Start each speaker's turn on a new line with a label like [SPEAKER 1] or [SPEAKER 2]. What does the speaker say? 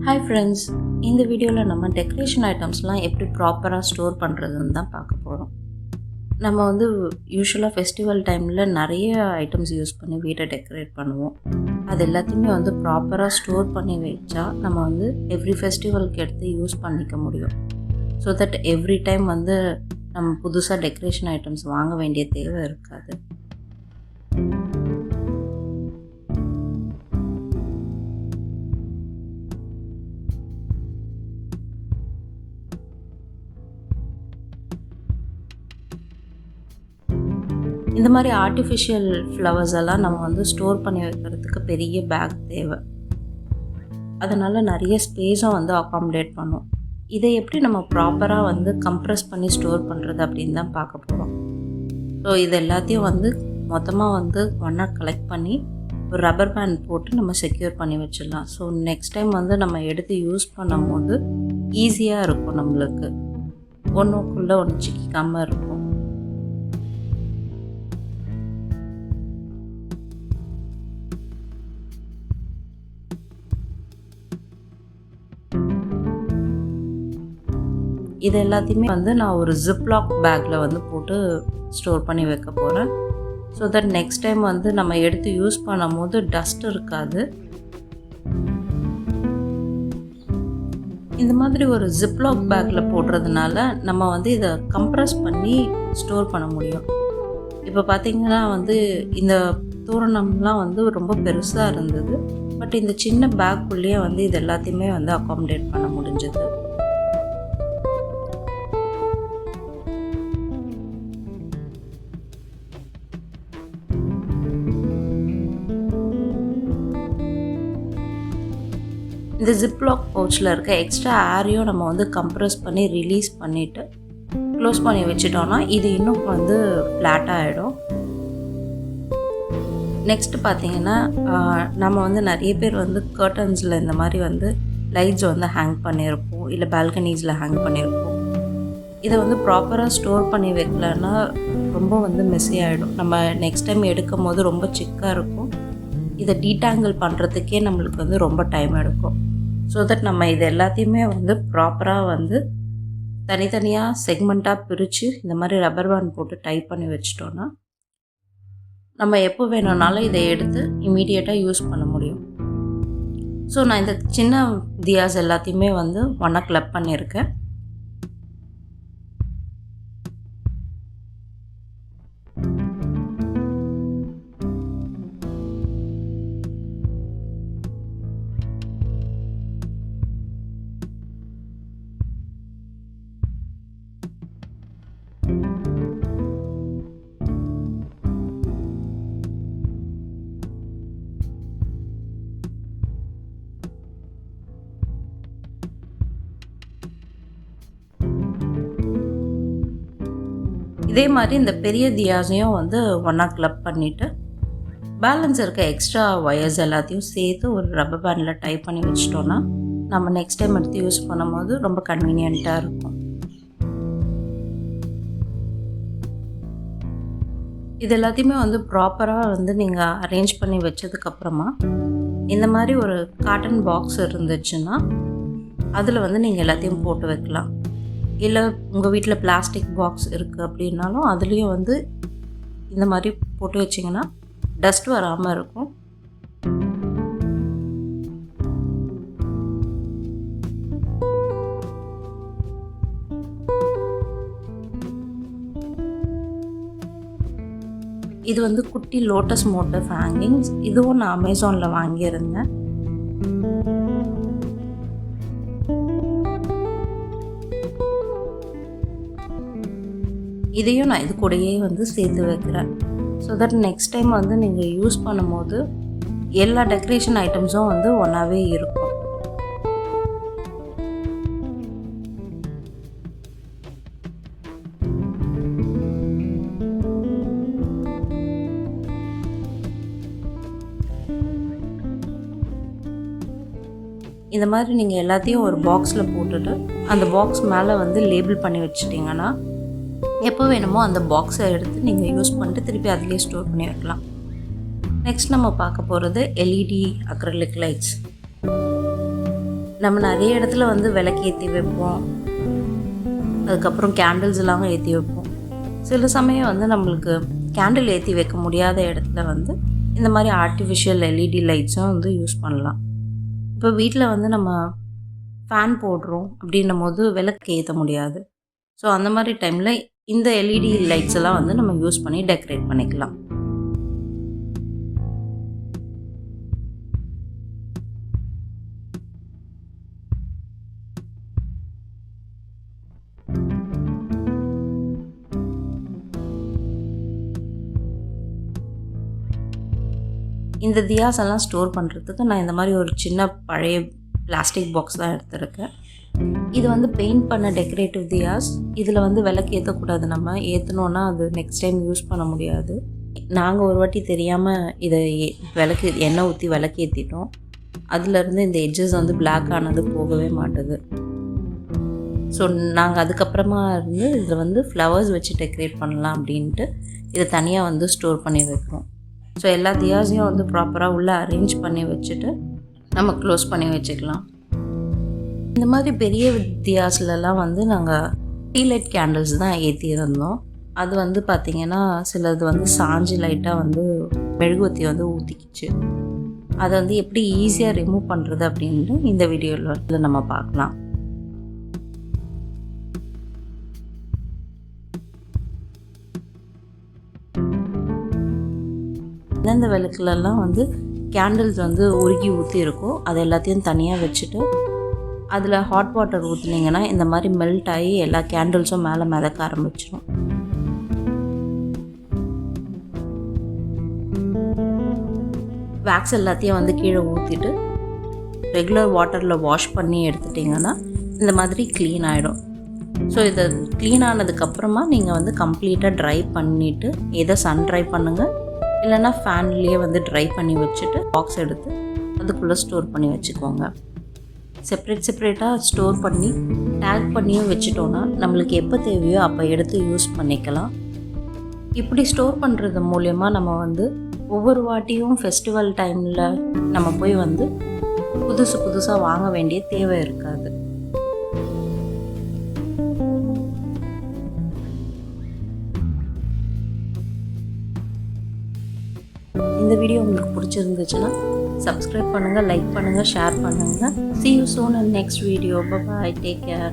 [SPEAKER 1] Hi friends, இந்த வீடியோவில் நம்ம டெக்கரேஷன் ஐட்டம்ஸ்லாம் எப்படி ப்ராப்பராக ஸ்டோர் பண்ணுறதுன்னு தான் பார்க்க போகிறோம். நம்ம யூஸ்வலாக ஃபெஸ்டிவல் டைமில் நிறைய ஐட்டம்ஸ் யூஸ் பண்ணி வீட்டை டெக்கரேட் பண்ணுவோம். அது எல்லாத்தையுமே ப்ராப்பராக ஸ்டோர் பண்ணி வச்சா நம்ம எவ்ரி ஃபெஸ்டிவலுக்கு எடுத்து யூஸ் பண்ணிக்க முடியும். ஸோ தட் எவ்ரி டைம் நம்ம புதுசாக டெக்கரேஷன் ஐட்டம்ஸ் வாங்க வேண்டிய தேவை இருக்காது. இந்த மாதிரி ஆர்டிஃபிஷியல் ஃப்ளவர்ஸ் எல்லாம் நம்ம ஸ்டோர் பண்ணி வைக்கிறதுக்கு பெரிய பேக் தேவை. அதனால் நிறைய ஸ்பேஸும் அகாமடேட் பண்ணும். இதை எப்படி நம்ம ப்ராப்பராக கம்ப்ரெஸ் பண்ணி ஸ்டோர் பண்ணுறது அப்படின்னு தான் பார்க்க போகிறோம். ஸோ இது எல்லாத்தையும் மொத்தமாக ஒன்றா கலெக்ட் பண்ணி ஒரு ரப்பர் பேண்ட் போட்டு நம்ம செக்யூர் பண்ணி வச்சிடலாம். ஸோ நெக்ஸ்ட் டைம் நம்ம எடுத்து யூஸ் பண்ணும் போது ஈஸியாக இருக்கும். நம்மளுக்கு ஒன்றுக்குள்ளே ஒன்று சிக்காமல் இருக்கும். இது எல்லாத்தையுமே நான் ஒரு ஜிப்லாக் பேக்கில் போட்டு ஸ்டோர் பண்ணி வைக்க போகிறேன். ஸோ தட் நெக்ஸ்ட் டைம் நம்ம எடுத்து யூஸ் பண்ணும் போது டஸ்ட் இருக்காது. இந்த மாதிரி ஒரு ஜிப்லாக் பேக்கில் போடுறதுனால நம்ம இதை கம்ப்ரெஸ் பண்ணி ஸ்டோர் பண்ண முடியும். இப்போ பார்த்திங்கன்னா இந்த தோரணம்லாம் ரொம்ப பெருசாக இருந்தது. பட் இந்த சின்ன பேக்குள்ளேயே இது எல்லாத்தையுமே அகாமடேட் பண்ண முடிஞ்சது. இந்த ஜிப்லாக் பவுச்சில் இருக்க எக்ஸ்ட்ரா ஏரையும் நம்ம கம்ப்ரெஸ் பண்ணி ரிலீஸ் பண்ணிவிட்டு க்ளோஸ் பண்ணி வச்சிட்டோன்னா இது இன்னும் ஃப்ளாட்டாக ஆகிடும். நெக்ஸ்ட் பார்த்திங்கன்னா நம்ம நிறைய பேர் கர்டன்ஸில் இந்த மாதிரி லைட்ஸ் ஹேங் பண்ணியிருப்போம், இல்லை பால்கனிஸில் ஹேங் பண்ணியிருப்போம். இதை ப்ராப்பராக ஸ்டோர் பண்ணி வைக்கலன்னா ரொம்ப மெஸ்ஸி ஆகிடும். நம்ம நெக்ஸ்ட் டைம் எடுக்கும் போது ரொம்ப சிக்காக இருக்கும். இதை டீடாங்கிள் பண்ணுறதுக்கே நம்மளுக்கு ரொம்ப டைம் எடுக்கும். ஸோ தட் நம்ம இது எல்லாத்தையுமே ப்ராப்பராக தனித்தனியாக செக்மெண்ட்டாக பிரித்து இந்த மாதிரி ரப்பர் பேண்ட் போட்டு டைப் பண்ணி வச்சிட்டோன்னா நம்ம எப்போ வேணும்னாலும் இதை எடுத்து இமீடியட்டாக யூஸ் பண்ண முடியும். ஸோ நான் இந்த சின்ன தியாஸ் எல்லாத்தையுமே ஒன்றா கிளப் பண்ணியிருக்கேன். இதே மாதிரி இந்த பெரிய தியாஸையும் ஒன்றா கிளப் பண்ணிவிட்டு பேலன்ஸ் இருக்க எக்ஸ்ட்ரா ஒயர்ஸ் எல்லாத்தையும் சேர்த்து ஒரு ரப்பர் பேண்டில் டைப் பண்ணி வச்சிட்டோன்னா நம்ம நெக்ஸ்ட் டைம் எடுத்து யூஸ் பண்ணும்போது ரொம்ப கன்வீனியண்ட்டாக இருக்கும். இது எல்லாத்தையுமே ப்ராப்பராக நீங்கள் அரேஞ்ச் பண்ணி வச்சதுக்கப்புறமா இந்த மாதிரி ஒரு காட்டன் பாக்ஸ் இருந்துச்சுன்னா அதில் நீங்கள் எல்லாத்தையும் போட்டு வைக்கலாம். இல்லை உங்கள் வீட்டில் பிளாஸ்டிக் பாக்ஸ் இருக்குது அப்படின்னாலும் அதுலேயும் இந்த மாதிரி போட்டு வச்சிங்கன்னா டஸ்ட் வராமல் இருக்கும். இது குட்டி லோட்டஸ் மோட்டிவ் ஹேங்கிங்ஸ். இதுவும் நான் அமேசானில் வாங்கியிருந்தேன். இதையும் நான் இது கூடயே சேர்த்து வைக்கிறேன். ஸோ தட் நெக்ஸ்ட் டைம் நீங்கள் யூஸ் பண்ணும்போது எல்லா டெக்கரேஷன் ஐட்டம்ஸும் ஒன்றாவே இருக்கும். இந்த மாதிரி நீங்கள் எல்லாத்தையும் ஒரு பாக்ஸில் போட்டுட்டு அந்த பாக்ஸ் மேலே லேபிள் பண்ணி வச்சிட்டிங்கன்னா எப்போ வேணுமோ அந்த பாக்ஸை எடுத்து நீங்கள் யூஸ் பண்ணிட்டு திருப்பி அதிலே ஸ்டோர் பண்ணி வைக்கலாம். நெக்ஸ்ட் நம்ம பார்க்க போகிறது எல்இடி அக்ரிலிக் லைட்ஸ். நம்ம நிறைய இடத்துல வந்து விளக்கு ஏற்றி வைப்போம், அதுக்கப்புறம் கேண்டில்ஸ் எல்லாம் ஏற்றி வைப்போம். சில சமயம் வந்து நம்மளுக்கு கேண்டில் ஏற்றி வைக்க முடியாத இடத்துல வந்து இந்த மாதிரி ஆர்டிஃபிஷியல் எல்இடி லைட்ஸும் வந்து யூஸ் பண்ணலாம். இப்போ வீட்டில் வந்து நம்ம ஃபேன் போடுறோம் அப்படின்னும் போது விளக்கு ஏற்ற முடியாது. ஸோ அந்த மாதிரி டைமில் இந்த எல்இடி லைட்ஸ் எல்லாம் வந்து நம்ம யூஸ் பண்ணி டெக்கரேட் பண்ணிக்கலாம். இந்த தியாஸ் எல்லாம் ஸ்டோர் பண்ணுறதுக்கு நான் இந்த மாதிரி ஒரு சின்ன பழைய பிளாஸ்டிக் பாக்ஸ் தான் எடுத்திருக்கேன். இது வந்து பெயிண்ட் பண்ண டெக்கரேட்டிவ் தியாஸ். இதில் வந்து விளக்கு ஏற்றக்கூடாது, நம்ம ஏற்றினோன்னா அது நெக்ஸ்ட் டைம் யூஸ் பண்ண முடியாது. நாங்கள் ஒரு வாட்டி தெரியாமல் இதை விளக்கு எண்ணெய் ஊற்றி விளக்கு ஏற்றிட்டோம். அதுலேருந்து இந்த எட்ஜஸ் வந்து பிளாக் ஆனது போகவே மாட்டுது. ஸோ நாங்கள் அதுக்கப்புறமா இருந்து இதில் வந்து ஃப்ளவர்ஸ் வச்சு டெக்கரேட் பண்ணலாம் அப்படின்ட்டு இதை தனியாக வந்து ஸ்டோர் பண்ணி வைக்கிறோம். ஸோ எல்லா தியாஸையும் வந்து ப்ராப்பராக உள்ளே அரேஞ்ச் பண்ணி வச்சுட்டு நம்ம க்ளோஸ் பண்ணி வச்சுக்கலாம். இந்த மாதிரி பெரிய தியாஸ்லலாம் வந்து நாங்கள் டீலைட் கேண்டில்ஸ் தான் ஏற்றியிருந்தோம். அது வந்து பார்த்திங்கன்னா சிலது வந்து சாஞ்சி லைட்டாக வந்து மெழுகுவத்தி வந்து ஊற்றிக்கிச்சு. அதை வந்து எப்படி ஈஸியாக ரிமூவ் பண்ணுறது அப்படின்ட்டு இந்த வீடியோவில் நம்ம பார்க்கலாம். எந்தெந்த விளக்குலலாம் வந்து கேண்டில்ஸ் வந்து உருகி ஊற்றி இருக்கும் அது எல்லாத்தையும் தனியாக வச்சுட்டு அதில் ஹாட் வாட்டர் ஊற்றுனீங்கன்னா இந்த மாதிரி மெல்ட் ஆகி எல்லா கேண்டில்ஸும் மேலே மிதக்க ஆரம்பிச்சிடும். வேக்ஸ் எல்லாத்தையும் வந்து கீழே ஊற்றிட்டு ரெகுலர் வாட்டரில் வாஷ் பண்ணி எடுத்துட்டிங்கன்னா இந்த மாதிரி க்ளீன் ஆகிடும். ஸோ இதை க்ளீன் ஆனதுக்கப்புறமா நீங்கள் வந்து கம்ப்ளீட்டாக ட்ரை பண்ணிவிட்டு எதை சன் ட்ரை பண்ணுங்கள், இல்லைனா ஃபேன்லேயே வந்து ட்ரை பண்ணி வச்சுட்டு பாக்ஸ் எடுத்து அதுக்குள்ளே ஸ்டோர் பண்ணி வச்சுக்கோங்க. செப்ரேட்டாக ஸ்டோர் பண்ணி டேக் பண்ணியும் வச்சுட்டோன்னா நம்மளுக்கு எப்போ தேவையோ அப்போ எடுத்து யூஸ் பண்ணிக்கலாம். இப்படி ஸ்டோர் பண்ணுறது மூலயமா நம்ம வந்து ஒவ்வொரு வாட்டியும் ஃபெஸ்டிவல் டைமில் நம்ம போய் வந்து புதுசாக வாங்க வேண்டிய தேவை இருக்காது. இந்த வீடியோ உங்களுக்கு பிடிச்சிருந்துச்சுன்னா சப்ஸ்கிரைப் பண்ணுங்கள், லைக் பண்ணுங்கள், ஷேர் பண்ணுங்கள். See you soon in next video. Bye bye. Take care.